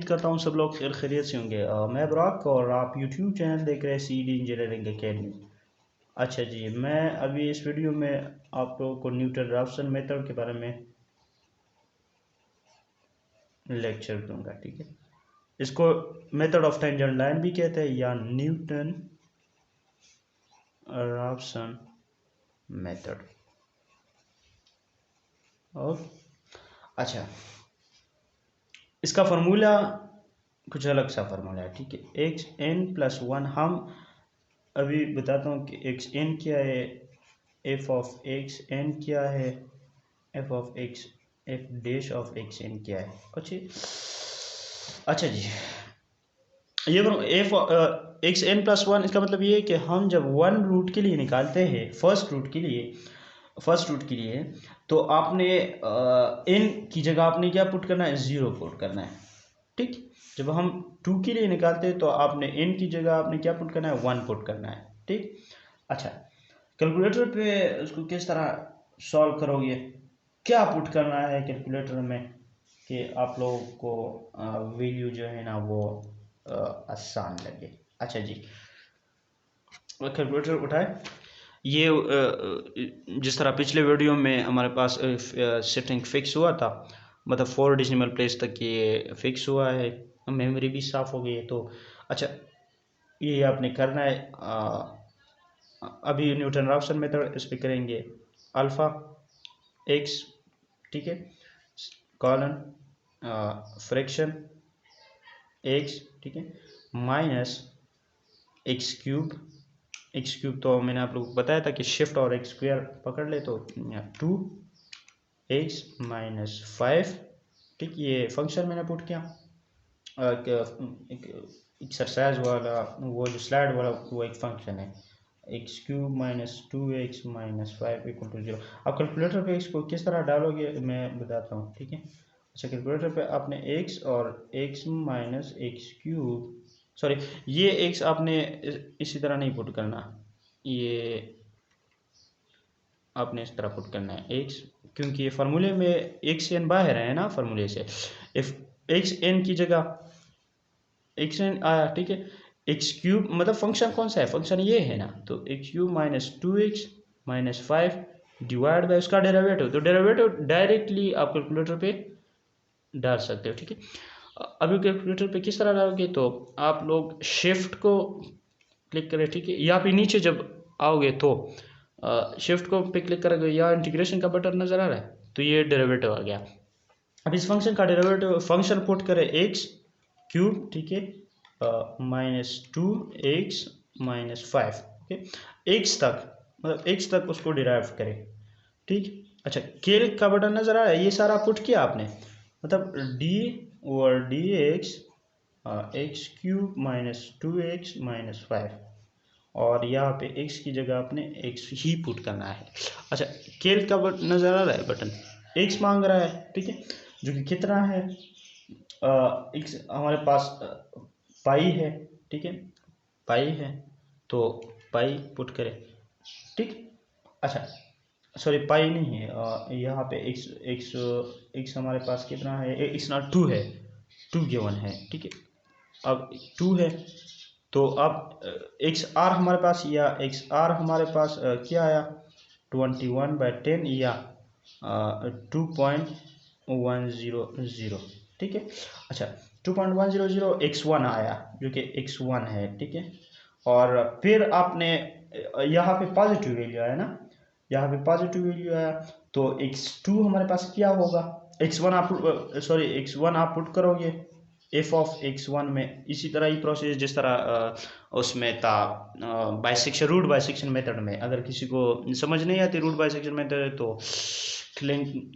करता हूँ सब लोग खैरियत से होंगे। मैं ब्रॉक और आप यूट्यूब चैनल देख रहे हैं सीडी इंजीनियरिंग एकेडमी। अच्छा जी, मैं अभी इस वीडियो में आप लोगों को न्यूटन-रैप्सन मेथड के बारे में लेक्चर दूंगा, ठीक है। इसको मेथड ऑफ टेंजेंट लाइन भी कहते हैं या न्यूटन-रैप्सन मेथड। और अच्छा, इसका फार्मूला कुछ अलग सा फार्मूला है, ठीक है। एक्स एन प्लस वन, हम अभी बताता हूँ कि एक्स एन क्या है, एफ ऑफ एक्स एन क्या है, f of x f dash of x n क्या है। अच्छा जी, ये f x n plus one, इसका मतलब ये है कि हम जब वन रूट के लिए निकालते हैं, फर्स्ट रूट के लिए तो आपने एन की जगह आपने क्या पुट करना है, ज़ीरो पुट करना है, ठीक। जब हम टू के लिए निकालते हैं तो आपने एन की जगह आपने क्या पुट करना है, वन पुट करना है, ठीक। अच्छा, कैलकुलेटर पे उसको किस तरह सॉल्व करोगे, क्या पुट करना है कैलकुलेटर में कि आप लोगों को वैल्यू जो है ना वो आसान लगे। अच्छा जी, कैलकुलेटर उठाए। ये जिस तरह पिछले वीडियो में हमारे पास सेटिंग फिक्स हुआ था, मतलब 4 डेसिमल प्लेस तक ये फिक्स हुआ है, मेमोरी भी साफ़ हो गई है। तो अच्छा, ये आपने करना है। अभी न्यूटन रैप्सन मेथड इस पर करेंगे, अल्फ़ा एक्स, ठीक है, कॉलन फ्रैक्शन एक्स, ठीक है, माइनस एक्स क्यूब तो मैंने आप लोगों को बताया था कि शिफ्ट और एक्स स्क्वायर पकड़ ले तो 2x माइनस 5, ठीक। ये फंक्शन मैंने पुट किया, एक्सरसाइज वाला वो जो स्लाइड वाला वो एक फंक्शन है, x cube minus 2x minus 5 equal to 0। आप कैलकुलेटर पे इसको किस तरह डालोगे मैं बताता हूँ, ठीक है। अच्छा, कैलकुलेटर पे आपने x और x minus x cube, sorry, ये x आपने इसी तरह नहीं पुट करना, ये आपने इस तरह पुट करना है x, क्योंकि ये फार्मूले में x n बाहर है ना फार्मूले से। इफ x n की जगह एक्स एन आया, ठीक है। एक्स क्यूब मतलब फंक्शन कौन सा है, फंक्शन ये है ना, तो x cube minus 2x minus 5 divide by उसका डेरिवेटिव, तो डेरिवेटिव डायरेक्टली आप कैलकुलेटर पे डाल सकते हो, ठीक है। अभी कैलकुलेटर पे किस तरह डालोगे, तो आप लोग शिफ्ट को क्लिक करें, ठीक है, या फिर नीचे जब आओगे तो शिफ्ट को पे क्लिक करोगे या इंटीग्रेशन का बटन नज़र आ रहा है तो ये डेरिवेटिव आ गया। अब इस फंक्शन का डेरिवेटिव फंक्शन पुट करें एक्स क्यूब, ठीक है, minus 2x minus 5, okay, x तक, मतलब एक्स तक उसको डिराइव करें, ठीक। अच्छा, कैलक का बटन नज़र आ रहा है, ये सारा पुट किया आपने, मतलब D over D x cube minus 2x minus 5, और यहाँ पे x की जगह आपने x ही पुट करना है। अच्छा, कैलक का बटन नज़र आ रहा है, बटन x मांग रहा है, ठीक है, जो कि कितना है, x हमारे पास पाई है, ठीक है, पाई है, तो पाई पुट करें, ठीक। अच्छा, सॉरी, पाई नहीं है, यहाँ पे x हमारे पास कितना है, x नॉट 2 है, 2 गिवन है, ठीक है। अब 2 है तो अब एक्स आर हमारे पास, या एक्स आर हमारे पास क्या आया, 21/10 या 2.100, ठीक है। अच्छा, 2.100 x1 आया, जो कि x1 है, ठीक है। और फिर आपने यहाँ पे पॉजिटिव वैल्यू आया ना, यहाँ पे पॉजिटिव वैल्यू आया, तो x2 हमारे पास क्या होगा, x1 आप x1 आप पुट करोगे एफ ऑफ x1 में, इसी तरह ही प्रोसेस जिस तरह उसमें था बाइसेक्शन, रूट बाइसेक्शन मेथड में। अगर किसी को समझ नहीं आती रूट बाइसेक्शन मेथड तो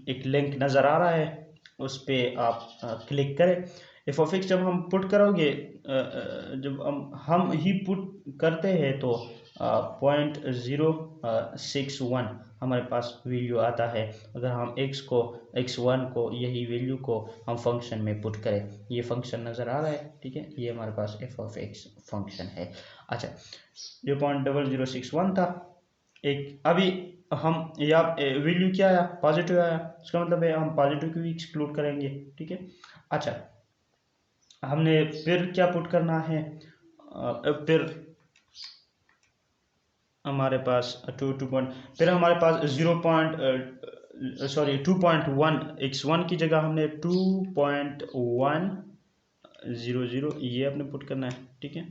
एक लिंक नज़र आ रहा है, उस पर आप क्लिक करें। एफ ऑफ एक्स जब हम पुट करोगे, जब हम ही पुट करते हैं तो 0.061 हमारे पास वैल्यू आता है, अगर हम x1 को यही वैल्यू को हम फंक्शन में पुट करें। ये फंक्शन नज़र आ रहा है, ठीक है, ये हमारे पास एफ ऑफ एक्स फंक्शन है। अच्छा, 0.0061 था एक, अभी हम या वैल्यू क्या आया, पॉजिटिव आया, इसका मतलब है हम पॉजिटिव को भी एक्सक्लूड करेंगे, ठीक है। अच्छा, हमने फिर क्या पुट करना है, फिर हमारे पास टू पॉइंट, फिर हमारे पास 2.1 की जगह हमने 2.100 ये अपने पुट करना है, ठीक है।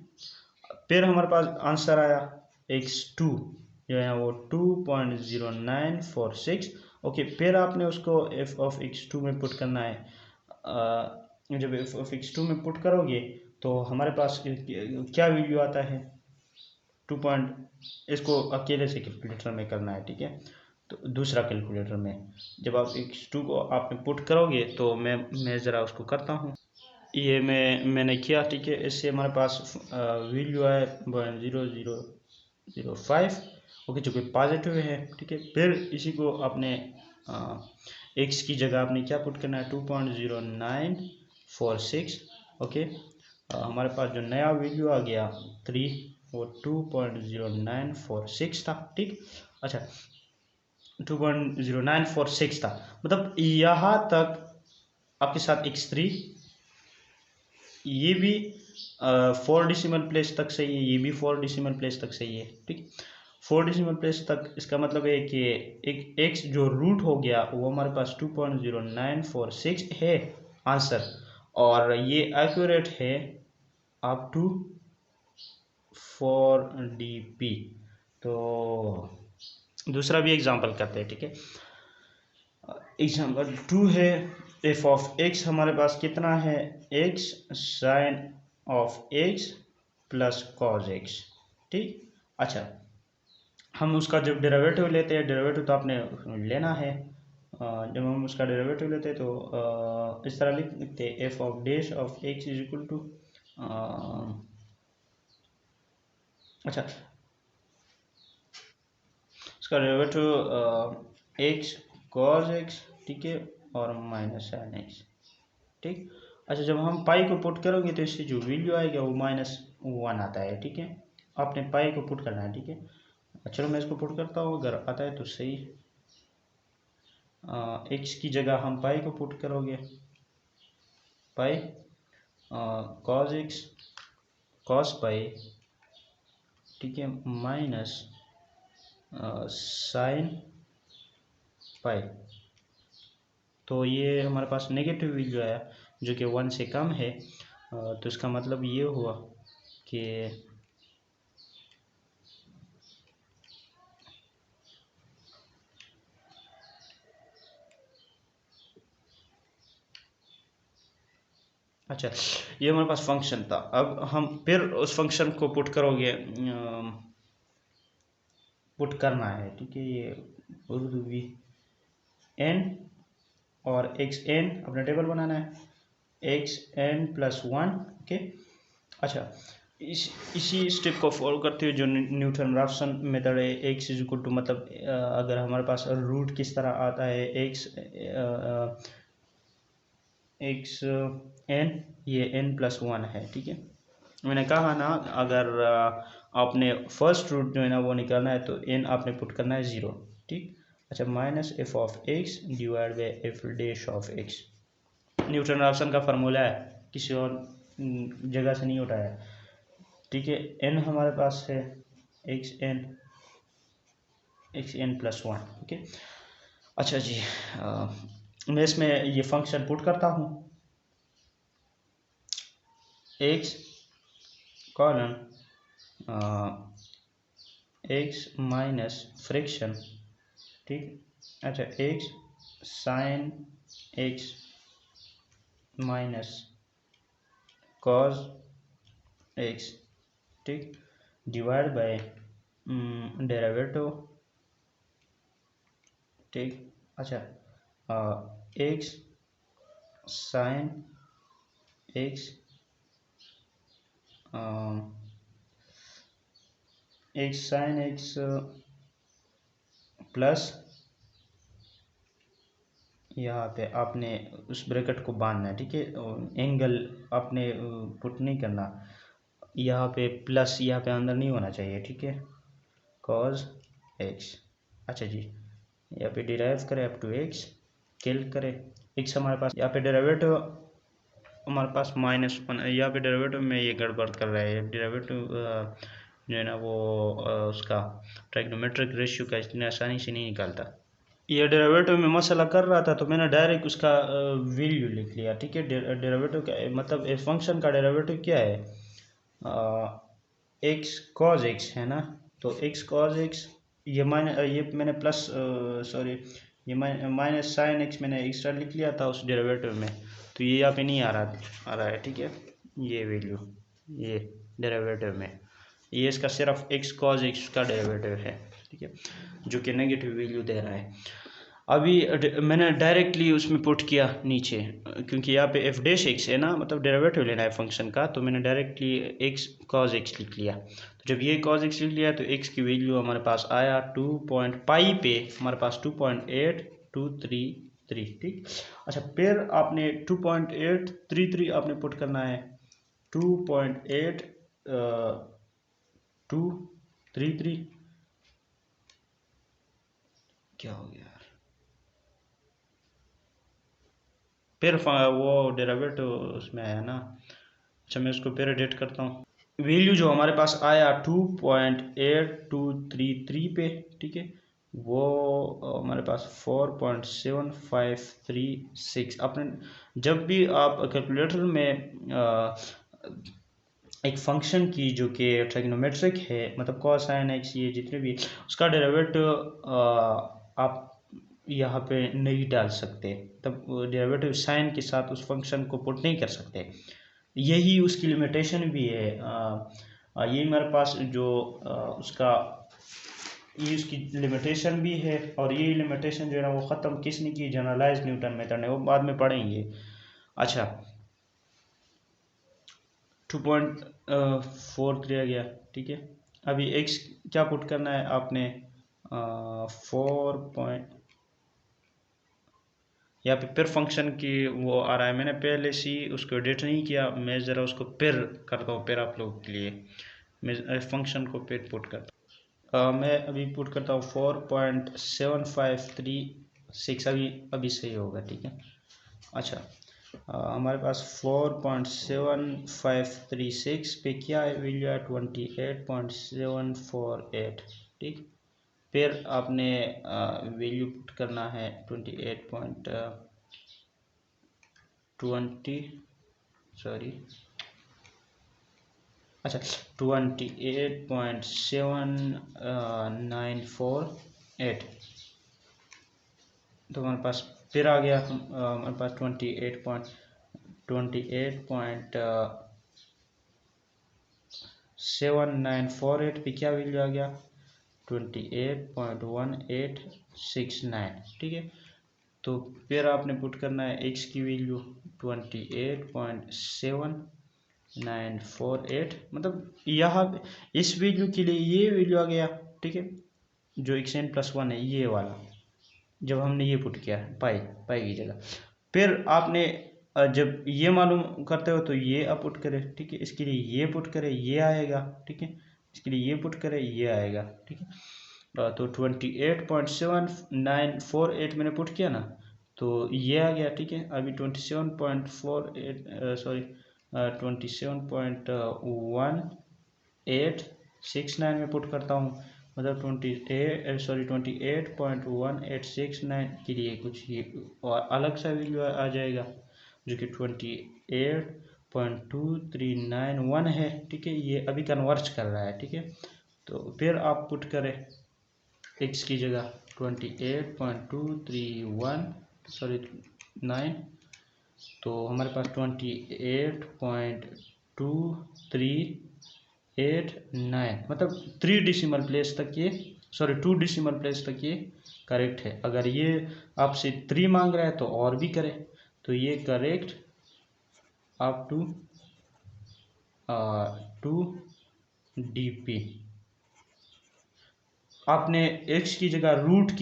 फिर हमारे पास आंसर आया x2 जो है वो 2.0946। ओके, फिर आपने उसको f ऑफ x2 में पुट करना है। जब f ऑफ x2 में पुट करोगे तो हमारे पास क्या वैल्यू आता है, 2 इसको अकेले से कैलकुलेटर में करना है, ठीक है। तो दूसरा कैलकुलेटर में जब आप x2 को आपने पुट करोगे तो मैं ज़रा उसको करता हूँ। ये मैंने किया, ठीक है। इससे हमारे पास वैल्यू है 0.0005, ओके, जो कि पॉजिटिव है, ठीक है। फिर इसी को आपने एक्स की जगह आपने क्या पुट करना है, 2.0946, ओके। हमारे पास जो नया वैल्यू आ गया 3, वो 2.0946 था, ठीक। अच्छा, 2.0946 था, मतलब यहाँ तक आपके साथ x3, ये भी 4 डिसिमल प्लेस तक सही है, ये भी 4 डिसिमल प्लेस तक सही है, ठीक। 4 डिसिमल प्लेस तक, इसका मतलब है कि एक x जो रूट हो गया वो हमारे पास 2.0946 है आंसर, और ये एक्यूरेट है अप टू 4dp। तो दूसरा भी एग्जांपल करते हैं, ठीक है। एग्जांपल 2 है, एफ ऑफ एक्स हमारे पास कितना है, x sine of x plus cos x, ठीक। अच्छा, हम उसका जब डेरिवेटिव लेते हैं, डेरिवेटिव तो आपने लेना है, जब हम उसका डेरिवेटिव लेते हैं तो इस तरह लिखते हैं, f of dash of x is equal to, अच्छा, इसका डेरिवेटिव एक्स कॉज एक्स, ठीक है, और माइनस साइन एक्स, ठीक। अच्छा, जब हम पाई को पुट करोगे तो इससे जो वैल्यू आएगा वो -1 आता है, ठीक है। आपने पाई को पुट करना है, ठीक है। चलो मैं इसको पुट करता हूँ, अगर आता है तो सही। एक्स की जगह हम पाई को पुट करोगे, pi cos x cos pi, ठीक है, माइनस साइन पाई। तो ये हमारे पास नेगेटिव वैल्यू आया जो कि 1 से कम है, तो इसका मतलब ये हुआ कि अच्छा, ये हमारे पास फंक्शन था। अब हम फिर उस फंक्शन को पुट करोगे, पुट करना है, ठीक है। ये उर्दू भी एन और एक्स एन अपना टेबल बनाना है, एक्स एन प्लस 1, ओके। अच्छा, इसी स्टेप को फॉलो करते हुए जो न्यूटन राफसन मेथड है, एक्स इज इक्वल टू, मतलब अगर हमारे पास रूट किस तरह आता है, एक्स एन, ये एन प्लस 1 है, ठीक है। मैंने कहा ना, अगर आपने फर्स्ट रूट जो है ना वो निकालना है तो एन आपने पुट करना है 0, ठीक। अच्छा, minus F of x divide by F dash of x, Newton Raphson का फार्मूला है, किसी और जगह से नहीं उठाया, ठीक है। एन हमारे पास है एक्स एन प्लस 1, ओके। अच्छा जी, मैं इसमें ये फंक्शन पुट करता हूँ, x colon x minus fraction, ठीक। अच्छा, x sine x minus cos x, ठीक, डिवाइड बाय डेरिवेटिव, ठीक। अच्छा, x sine x x sine x plus, यहाँ पे आपने उस ब्रैकेट को बांधना है, ठीक है। एंगल आपने पुट नहीं करना, यहाँ पे प्लस, यहाँ पे अंदर नहीं होना चाहिए, ठीक है, कॉज एक्स। अच्छा जी, यहाँ पे डिराइव करें अप टू एक्स, कैल करें, एक्स हमारे पास यहाँ पे डेरिवेटिव हमारे पास -1 यहाँ पे डेरिवेटिव में ये गड़बड़ कर रहा है। डेरिवेटिव जो है ना वो उसका ट्राइग्नोमेट्रिक रेशियो का इतनी आसानी से नहीं निकालता। ये डेरिवेटिव में मसला कर रहा था तो मैंने डायरेक्ट उसका वैल्यू लिख लिया, ठीक है। डेरिवेटिव का मतलब इस फंक्शन का डेरिवेटिव क्या है, एक्स कॉज एक्स है ना, तो एक्स कॉज एक्स ये मैंने प्लस सॉरी ये माइनस साइन एक्स मैंने एक्स्ट्रा लिख लिया था उस डेरिवेटिव में, तो ये यहाँ पे नहीं आ रहा है, ठीक है। ये वैल्यू ये डेरिवेटिव में ये इसका सिर्फ एक्स कॉज एक्स का डेरिवेटिव है, ठीक है, जो कि नेगेटिव वैल्यू दे रहा है। अभी मैंने डायरेक्टली उसमें पुट किया नीचे, क्योंकि यहाँ पे एफ डैश एक्स है ना, मतलब डेरिवेटिव लेना है फंक्शन का, तो मैंने डायरेक्टली एक्स कॉज एक्स लिख लिया। तो जब ये कॉज एक्स लिख लिया तो एक्स की वैल्यू हमारे पास आया 2 पाई पे हमारे पास 2.8233, ठीक। अच्छा, फिर आपने 2.833 आपने पुट करना है, 2.8233 क्या हो गया, फिर वो डेरिवेटिव उसमें है ना। अच्छा, मैं उसको फिर एडिट करता हूँ। वैल्यू जो हमारे पास आया 2.8233 पे, ठीक है, वो हमारे पास 4.7536। आपने जब भी आप कैलकुलेटर में एक फंक्शन की जो कि ट्रिग्नोमेट्रिक है, मतलब कोसाइन एक्स ये जितने भी, उसका डेरिवेटिव आप यहाँ पे नहीं डाल सकते, तब डेरिवेटिव साइन के साथ उस फंक्शन को पुट नहीं कर सकते। यही उसकी लिमिटेशन भी है। ये मेरे पास जो उसका ये उसकी लिमिटेशन भी है, और ये लिमिटेशन जो है ना वो ख़त्म किसने की, जनरलाइज न्यूटन मेथड ने, वो बाद में पढ़ेंगे। अच्छा, 2.4 दिया गया, ठीक है। अभी एक्स क्या पुट करना है आपने, 4 यहाँ पे फिर फंक्शन की वो आ रहा है, मैंने पहले से उसको एडिट नहीं किया, मैं ज़रा उसको फिर करता हूँ, फिर आप लोगों के लिए मैं फंक्शन को फिर पुट करता हूँ। मैं अभी पुट करता हूँ 4.7536, अभी सही होगा, ठीक है। अच्छा, हमारे पास 4.7536 पे क्या है वैल्यू है, 28.748, ठीक। फिर आपने वैल्यू पुट करना है 28.798, तो हमारे पास फिर आ गया हमारे पास 28.794 पे क्या वैल्यू आ गया, 28.1869, ठीक है। तो फिर आपने पुट करना है एक्स की वैल्यू 28.7948, मतलब यहाँ इस वैल्यू के लिए ये वैल्यू आ गया, ठीक है, जो xn+1 है ये वाला, जब हमने ये पुट किया पाई की जगह। फिर आपने जब ये मालूम करते हो तो ये आप पुट करें, ठीक है, इसके लिए ये पुट करें ये आएगा, ठीक है, इसके लिए ये पुट करें ये आएगा, ठीक है। तो 28.7948 मैंने पुट किया ना, तो ये आ गया, ठीक है। अभी 27.1869 में पुट करता हूँ, मतलब 28.1869 के लिए कुछ ये और अलग सा वैल्यू आ जाएगा, जो कि 28.2391 है, ठीक है। ये अभी कन्वर्ज कर रहा है, ठीक है। तो फिर आप पुट करें एक्स की जगह 28.231 तो हमारे पास 28.2389, मतलब 3 डेसिमल प्लेस तक ये 2 डेसिमल प्लेस तक ये करेक्ट है। अगर ये आपसे 3 मांग रहा है तो और भी करें, तो ये करेक्ट अप टू 2 dp। आपने x की जगह रूट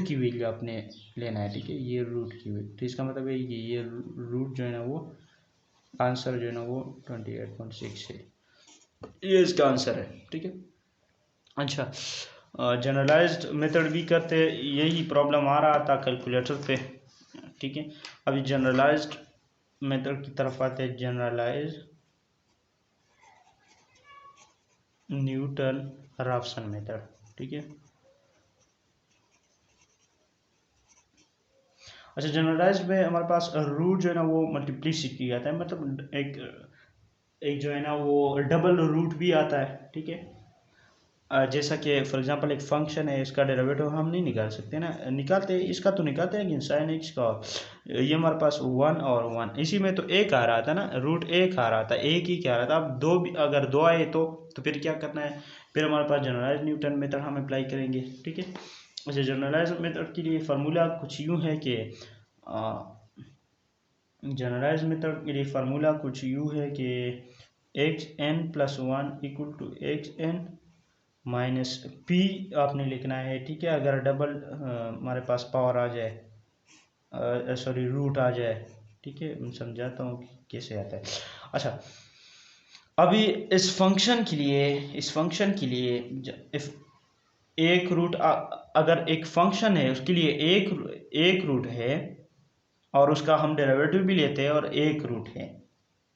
की वैल्यू आपने लेना है, ठीक है, ये रूट की वैल्यू, तो इसका मतलब है कि ये रूट जो है ना वो आंसर जो है ना वो 28.6 है, ये इसका आंसर है, ठीक है। अच्छा, जनरलाइज्ड मेथड भी करते, यही प्रॉब्लम आ रहा था कैलकुलेटर पे, ठीक है। अभी जनरलाइज्ड मेथड की तरफ आते हैं, जनरलाइज न्यूटन राफसन मेथड। ठीक है, अच्छा जनरलाइज में हमारे पास रूट जो है ना वो मल्टीप्लिसिटी आता है, मतलब एक जो है ना वो डबल रूट भी आता है। ठीक है, जैसा कि फॉर एग्जांपल एक फंक्शन है, इसका डेरिवेटिव हम नहीं निकाल सकते ना, निकालते इसका तो निकालते हैं लेकिन साइन एक्स का, ये हमारे पास 1 और 1, इसी में तो एक आ रहा था ना, रूट एक आ रहा था, एक ही क्या आ रहा था। अब दो भी अगर दो आए तो फिर क्या करना है, फिर हमारे पास जनरलाइज न्यूटन मेथड हम अप्लाई करेंगे। ठीक है, अच्छा जनरलाइज मेथड के लिए फार्मूला कुछ यूँ है कि जनरलाइज मेथड के लिए फार्मूला कुछ यूँ है कि xn+1 equal to xn minus p आपने लिखना है। ठीक है, अगर डबल हमारे पास पावर आ जाए, सॉरी रूट आ जाए। ठीक है, मैं समझाता हूँ कि कैसे आता है। अच्छा, अभी इस फंक्शन के लिए इफ एक रूट, अगर एक फंक्शन है उसके लिए एक रूट है और उसका हम डेरिवेटिव भी लेते हैं और एक रूट है।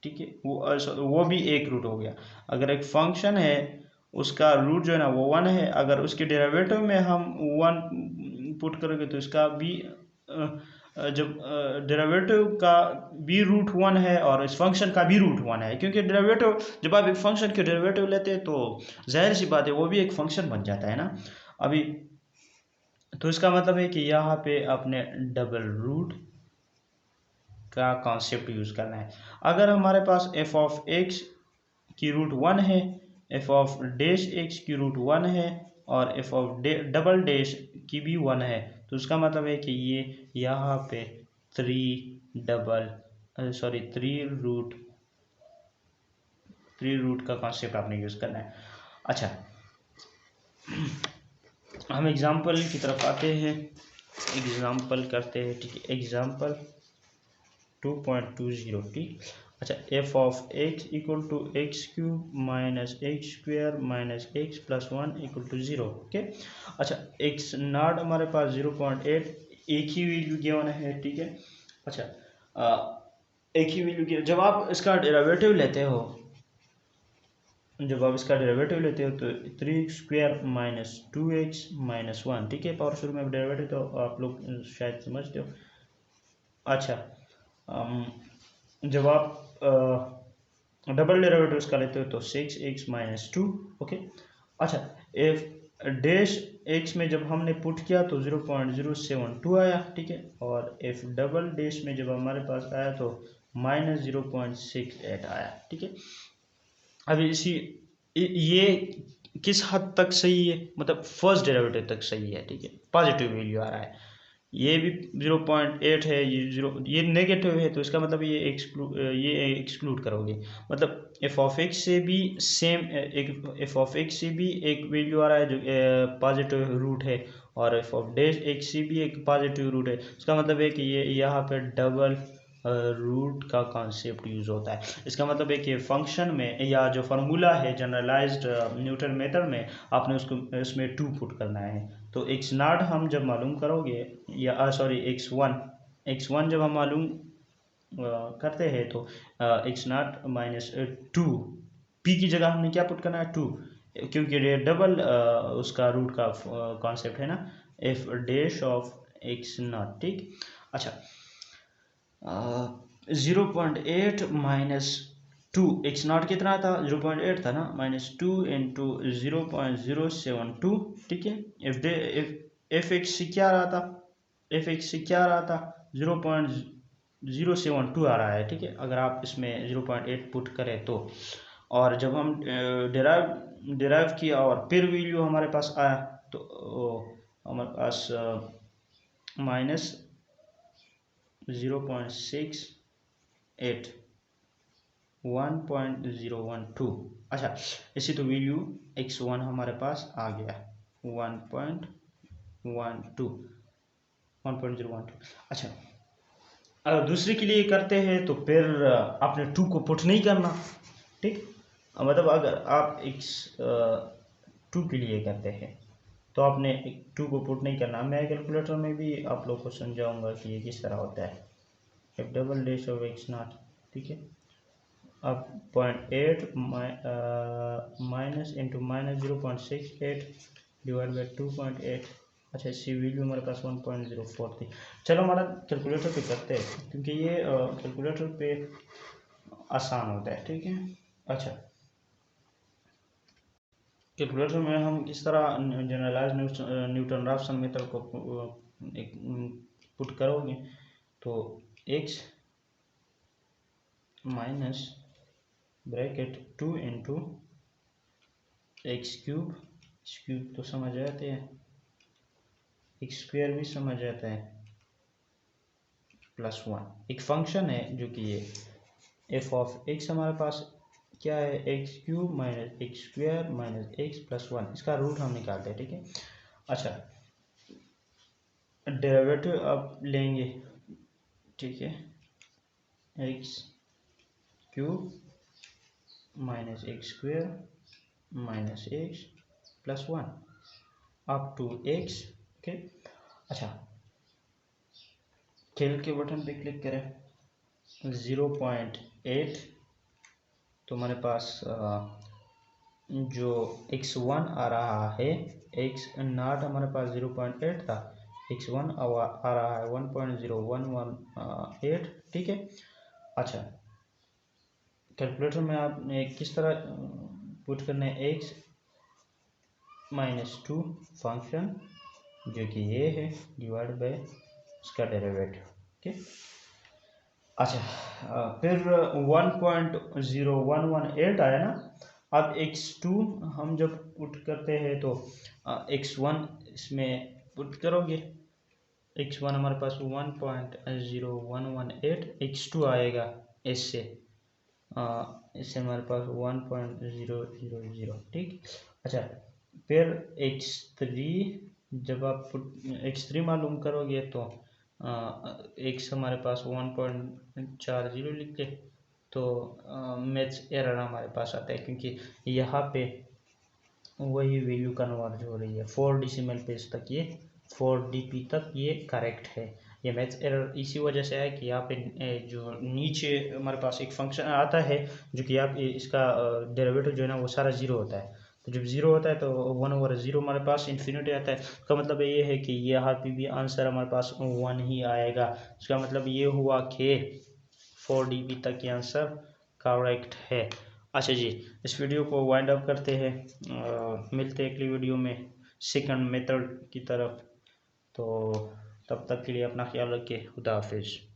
ठीक है, वो भी एक रूट हो गया। अगर एक फंक्शन है उसका रूट जो है ना वो 1 है, अगर उसके डेरिवेटिव में हम 1 पुट करोगे तो इसका भी जब डेरिवेटिव का भी रूट 1 है और इस फंक्शन का भी रूट 1 है, क्योंकि डेरिवेटिव, जब आप एक फंक्शन के डेरिवेटिव लेते हैं तो जाहिर सी बात है वो भी एक फंक्शन बन जाता है ना। अभी तो इसका मतलब है कि यहाँ पे आपने डबल रूट का कॉन्सेप्ट यूज़ करना है। अगर हमारे पास एफ ऑफ एक्स की रूट 1 है, एफ ऑफ डैश एक्स की रूट 1 है और एफ ऑफ डबल डैश की भी 1 है, तो उसका मतलब है कि ये यहाँ पे थ्री रूट का कॉन्सेप्ट आपने यूज़ करना है। अच्छा, हम एग्जाम्पल की तरफ आते हैं, एग्जाम्पल करते हैं। ठीक है, एग्जाम्पल 2.20। ठीक, अच्छा, f of x equal to x cube minus x square minus x plus 1 equal to 0। Okay, अच्छा एक्स नॉट हमारे पास 0.8, एक ही वैल्यू गिवन है। ठीक है, अच्छा एक ही वैल्यू गिवन, जब आप इसका डेरिवेटिव लेते हो तो 3x² माइनस 2x माइनस 1। ठीक है, पावर शुरू में डेरिवेटिव तो आप लोग शायद समझते हो। अच्छा, जब आप डबल डेरिवेटिव इसका लेते हो तो 6x माइनस 2। ओके, अच्छा एफ डैश एक्स में जब हमने पुट किया तो 0.072 आया। ठीक है, और एफ डबल डैश में जब हमारे पास आया तो माइनस 0.68 आया। ठीक है, अभी ये किस हद तक सही है, मतलब फर्स्ट डेरिवेटिव तक सही है। ठीक है, पॉजिटिव वैल्यू आ रहा है, ये भी 0.8 है, ये नेगेटिव है, तो इसका मतलब ये एक्सक्लूड करोगे, मतलब एफ ऑफ एक्स से भी सेम एफ ऑफ एक्स से भी एक वैल्यू आ रहा है जो पॉजिटिव रूट है, और एफ ऑफ डैश एक्स से भी एक पॉजिटिव रूट है। इसका मतलब है कि ये यहाँ पे डबल रूट का कॉन्सेप्ट यूज होता है। इसका मतलब है कि फंक्शन में या जो फार्मूला है जनरलाइज्ड न्यूटन मेथड में, आपने उसमें 2 पुट करना है। तो एक्स नॉट हम जब मालूम करोगे, या सॉरी एक्स वन जब हम मालूम करते हैं तो एक्स नॉट माइनस 2, पी की जगह हमने क्या पुट करना है 2, क्योंकि ये डबल उसका रूट का कॉन्सेप्ट है ना, F dash of x not. ठीक, अच्छा 0.8 माइनस 2, एक्स नॉट कितना था 0.8 था ना, माइनस 2 इंटू 0.072। ठीक है, एफ एक्स से क्या रहा था, 0.072 आ रहा है। ठीक है, अगर आप इसमें 0.8 पुट करें तो, और जब हम डिराइव किया और फिर वैल्यू हमारे पास आया तो हमारे पास माइनस 0.68 1.012। अच्छा, इसी तो वैल्यू x1 हमारे पास आ गया 1.012। अच्छा, अगर दूसरे के लिए करते हैं तो फिर आपने 2 को पुट नहीं करना। ठीक, मतलब अगर आप x2 के लिए करते हैं तो आपने 2 को पुट नहीं करना। मैं कैलकुलेटर में भी आप लोग को समझाऊंगा कि ये किस तरह होता है। F double dash of x not, ठीक है। अब 0.8 minus into minus 0.68 divide by 2.8। अच्छा, इसकी वैल्यू हमारे पास 1.04 थी। चलो हमारा कैलकुलेटर पे करते हैं क्योंकि ये कैलकुलेटर पे आसान होता है, ठीक है। अच्छा, कैलकुलेटर में हम किस तरह जनरलाइज न्यूटन राफसन मेथड को एक पुट करोगे तो x minus bracket 2 into x cube तो समझ आते हैं, एक्स स्क्वायर भी समझ आता है, प्लस 1 एक फंक्शन है जो कि ये एफ ऑफ एक्स हमारे पास क्या है, x cube minus x square minus x plus 1, इसका रूट हम निकालते हैं, ठीक है। अच्छा, डेरिवेटिव अब लेंगे, ठीक है, x cube minus x square minus x plus 1 up to x, okay. अच्छा, खेल के बटन पे क्लिक करें, 0.8 तो हमारे पास जो x1 आ रहा है, x नॉट हमारे पास 0.8 था, x1 आ रहा है 1.0118, ठीक है। अच्छा, कैलकुलेटर में आपने किस तरह पुट करना है, x माइनस 2 फंक्शन जो कि ये है डिवाइड बाय इसका डेरिवेटिव, ठीक। अच्छा, फिर 1.0118 आया ना। अब x2 हम जब पुट करते हैं तो x1 इसमें पुट करोगे, x1 हमारे पास 1.0118, x2 आएगा इससे हमारे पास 1.000, ठीक। अच्छा, फिर x3 जब आप x3 मालूम करोगे तो x हमारे पास 1.40 लिख के तो मैथ्स एरर हमारे पास आता है क्योंकि यहाँ पे वही वैल्यू कन्वर्ज हो रही है 4 डेसिमल प्लेस तक, ये 4 DP तक ये करेक्ट है। ये मैथ्स एरर इसी वजह से है कि यहाँ पे जो नीचे हमारे पास एक फंक्शन आता है जो कि आप इसका डेरिवेटिव जो है ना वो सारा जीरो होता है, तो जब जीरो होता है तो 1/0 हमारे पास इन्फिनिटी आता है। इसका मतलब ये है कि यहाँ पे भी आंसर हमारे पास 1 ही आएगा। इसका मतलब ये हुआ कि 4 DP तक ये आंसर करेक्ट है। अच्छा जी, इस वीडियो को वाइंड अप करते हैं, मिलते हैं अगली वीडियो में सेकंड मेथड की तरफ। तो तब तक के लिए अपना ख्याल रखिए, खुदा हाफिज़।